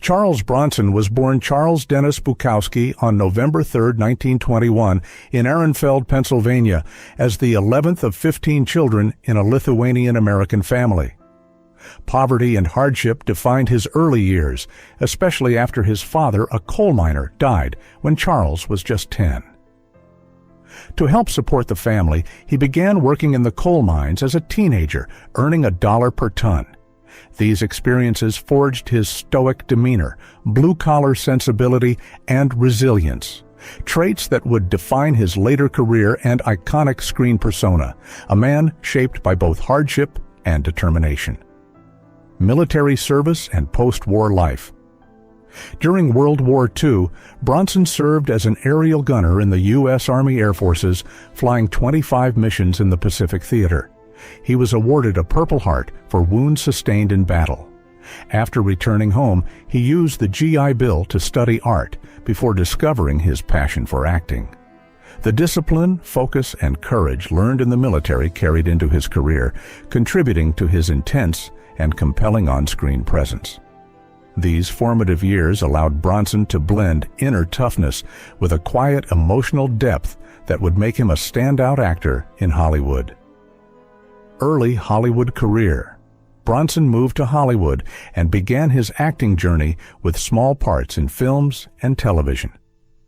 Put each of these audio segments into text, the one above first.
Charles Bronson was born Charles Dennis Bukowski on November 3, 1921, in Ehrenfeld, Pennsylvania, as the 11th of 15 children in a Lithuanian-American family. Poverty and hardship defined his early years, especially after his father, a coal miner, died when Charles was just 10. To help support the family, he began working in the coal mines as a teenager, earning $1 per ton. These experiences forged his stoic demeanor, blue-collar sensibility, and resilience, traits that would define his later career and iconic screen persona, a man shaped by both hardship and determination. Military service and post-war life. During World War II, Bronson served as an aerial gunner in the U.S. Army Air Forces, flying 25 missions in the Pacific Theater. He was awarded a Purple Heart for wounds sustained in battle. After returning home, he used the GI Bill to study art before discovering his passion for acting. The discipline, focus, and courage learned in the military carried into his career, contributing to his intense and compelling on-screen presence. These formative years allowed Bronson to blend inner toughness with a quiet emotional depth that would make him a standout actor in Hollywood. Early Hollywood career. Bronson moved to Hollywood and began his acting journey with small parts in films and television.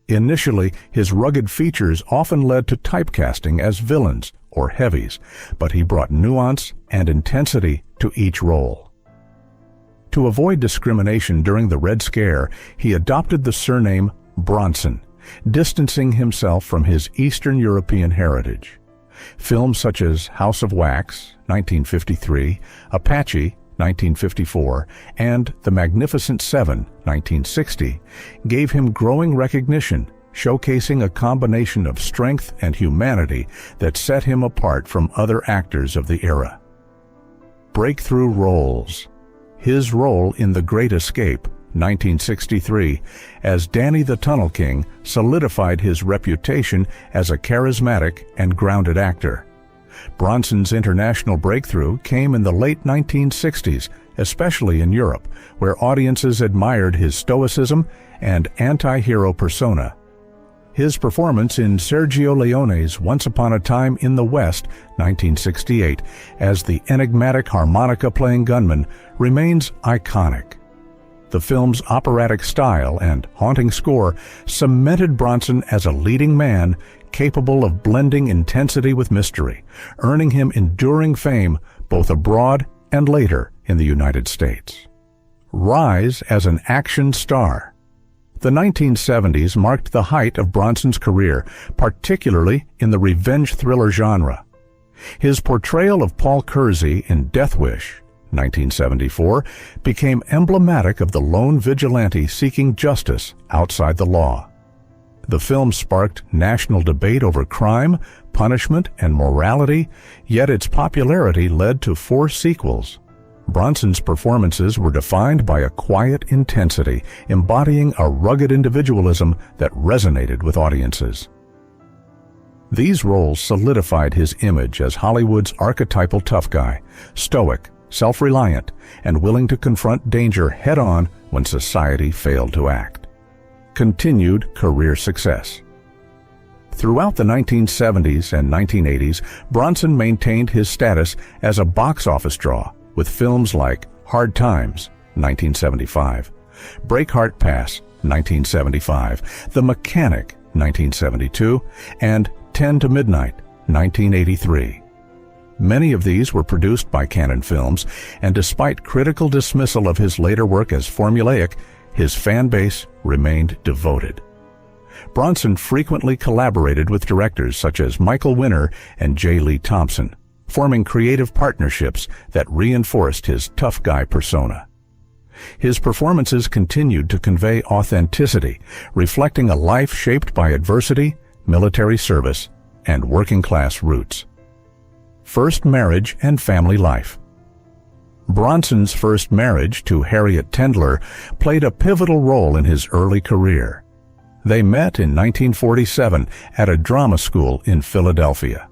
Initially, his rugged features often led to typecasting as villains or heavies, but he brought nuance and intensity to each role. To avoid discrimination during the Red Scare, he adopted the surname Bronson, distancing himself from his Eastern European heritage. Films such as House of Wax, 1953, Apache, 1954, and The Magnificent Seven, 1960, gave him growing recognition, showcasing a combination of strength and humanity that set him apart from other actors of the era. Breakthrough roles. His role in The Great Escape, 1963, as Danny the Tunnel King solidified his reputation as a charismatic and grounded actor. Bronson's international breakthrough came in the late 1960s, especially in Europe, where audiences admired his stoicism and anti-hero persona. His performance in Sergio Leone's Once Upon a Time in the West, 1968, as the enigmatic harmonica-playing gunman remains iconic. The film's operatic style and haunting score cemented Bronson as a leading man capable of blending intensity with mystery, earning him enduring fame both abroad and later in the United States. Rise as an action star. The 1970s marked the height of Bronson's career, particularly in the revenge thriller genre. His portrayal of Paul Kersey in Death Wish, 1974, became emblematic of the lone vigilante seeking justice outside the law. The film sparked national debate over crime, punishment, and morality, yet its popularity led to 4 sequels. Bronson's performances were defined by a quiet intensity, embodying a rugged individualism that resonated with audiences. These roles solidified his image as Hollywood's archetypal tough guy, stoic, self-reliant, and willing to confront danger head-on when society failed to act. Continued career success. Throughout the 1970s and 1980s, Bronson maintained his status as a box office draw, with films like Hard Times, 1975, Breakheart Pass, 1975, The Mechanic, 1972, and 10 to Midnight, 1983. Many of these were produced by Cannon Films, and despite critical dismissal of his later work as formulaic, his fan base remained devoted. Bronson frequently collaborated with directors such as Michael Winner and J. Lee Thompson, forming creative partnerships that reinforced his tough guy persona. His performances continued to convey authenticity, reflecting a life shaped by adversity, military service, and working-class roots. First marriage and family life. Bronson's first marriage to Harriet Tendler played a pivotal role in his early career. They met in 1947 at a drama school in Philadelphia.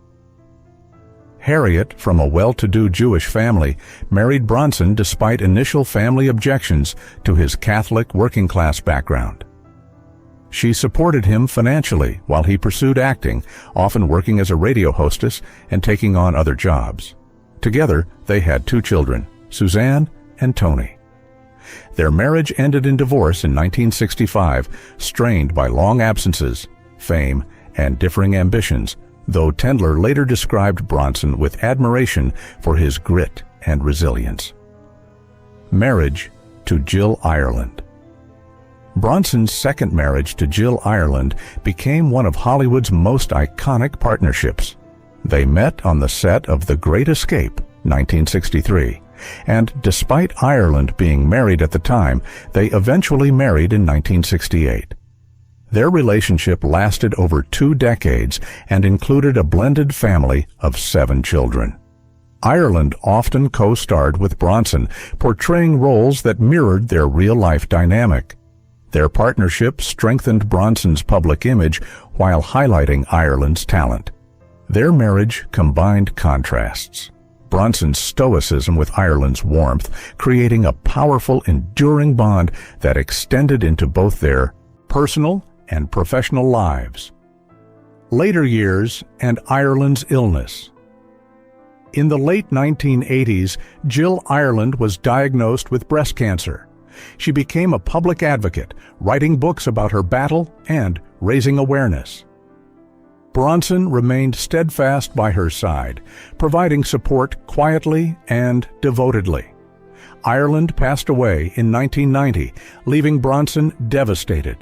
Harriet, from a well-to-do Jewish family, married Bronson despite initial family objections to his Catholic working-class background. She supported him financially while he pursued acting, often working as a radio hostess and taking on other jobs. Together, they had 2 children, Suzanne and Tony. Their marriage ended in divorce in 1965, strained by long absences, fame, and differing ambitions, though Tendler later described Bronson with admiration for his grit and resilience. Marriage to Jill Ireland. Bronson's second marriage to Jill Ireland became one of Hollywood's most iconic partnerships. They met on the set of The Great Escape, 1963, and despite Ireland being married at the time, they eventually married in 1968. Their relationship lasted over 2 decades and included a blended family of 7 children. Ireland often co-starred with Bronson, portraying roles that mirrored their real-life dynamic. Their partnership strengthened Bronson's public image while highlighting Ireland's talent. Their marriage combined contrasts. Bronson's stoicism with Ireland's warmth, creating a powerful, enduring bond that extended into both their personal and professional lives. Later years and Ireland's illness. In the late 1980s, Jill Ireland was diagnosed with breast cancer. She became a public advocate, writing books about her battle and raising awareness. Bronson remained steadfast by her side, providing support quietly and devotedly. Ireland passed away in 1990, leaving Bronson devastated.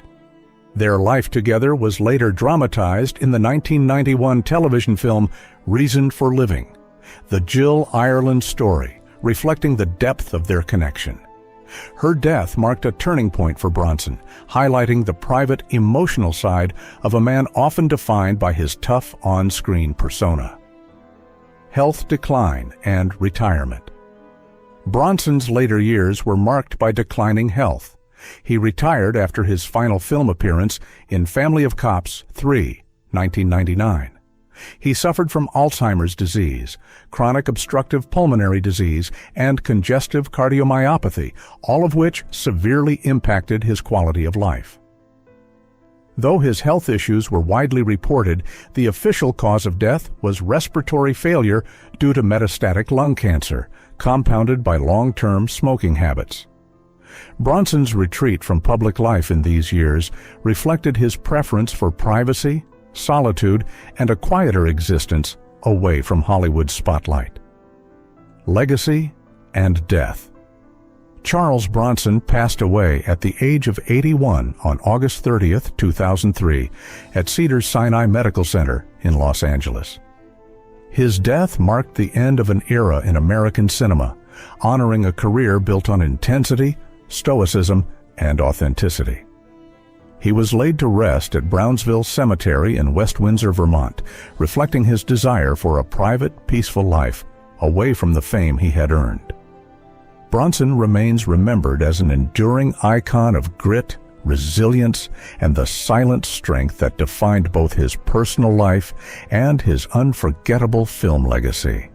Their life together was later dramatized in the 1991 television film Reason for Living, the Jill Ireland story, reflecting the depth of their connection. Her death marked a turning point for Bronson, highlighting the private, emotional side of a man often defined by his tough on-screen persona. Health decline and retirement. Bronson's later years were marked by declining health. He retired after his final film appearance in Family of Cops 3, 1999. He suffered from Alzheimer's disease, chronic obstructive pulmonary disease, and congestive cardiomyopathy, all of which severely impacted his quality of life. Though his health issues were widely reported, the official cause of death was respiratory failure due to metastatic lung cancer, compounded by long-term smoking habits. Bronson's retreat from public life in these years reflected his preference for privacy, solitude, and a quieter existence away from Hollywood's spotlight. Legacy and death. Charles Bronson passed away at the age of 81 on August 30, 2003, at Cedars-Sinai Medical Center in Los Angeles. His death marked the end of an era in American cinema, honoring a career built on intensity, stoicism, and authenticity. He was laid to rest at Brownsville Cemetery in West Windsor, Vermont, reflecting his desire for a private, peaceful life away from the fame he had earned. Bronson remains remembered as an enduring icon of grit, resilience, and the silent strength that defined both his personal life and his unforgettable film legacy.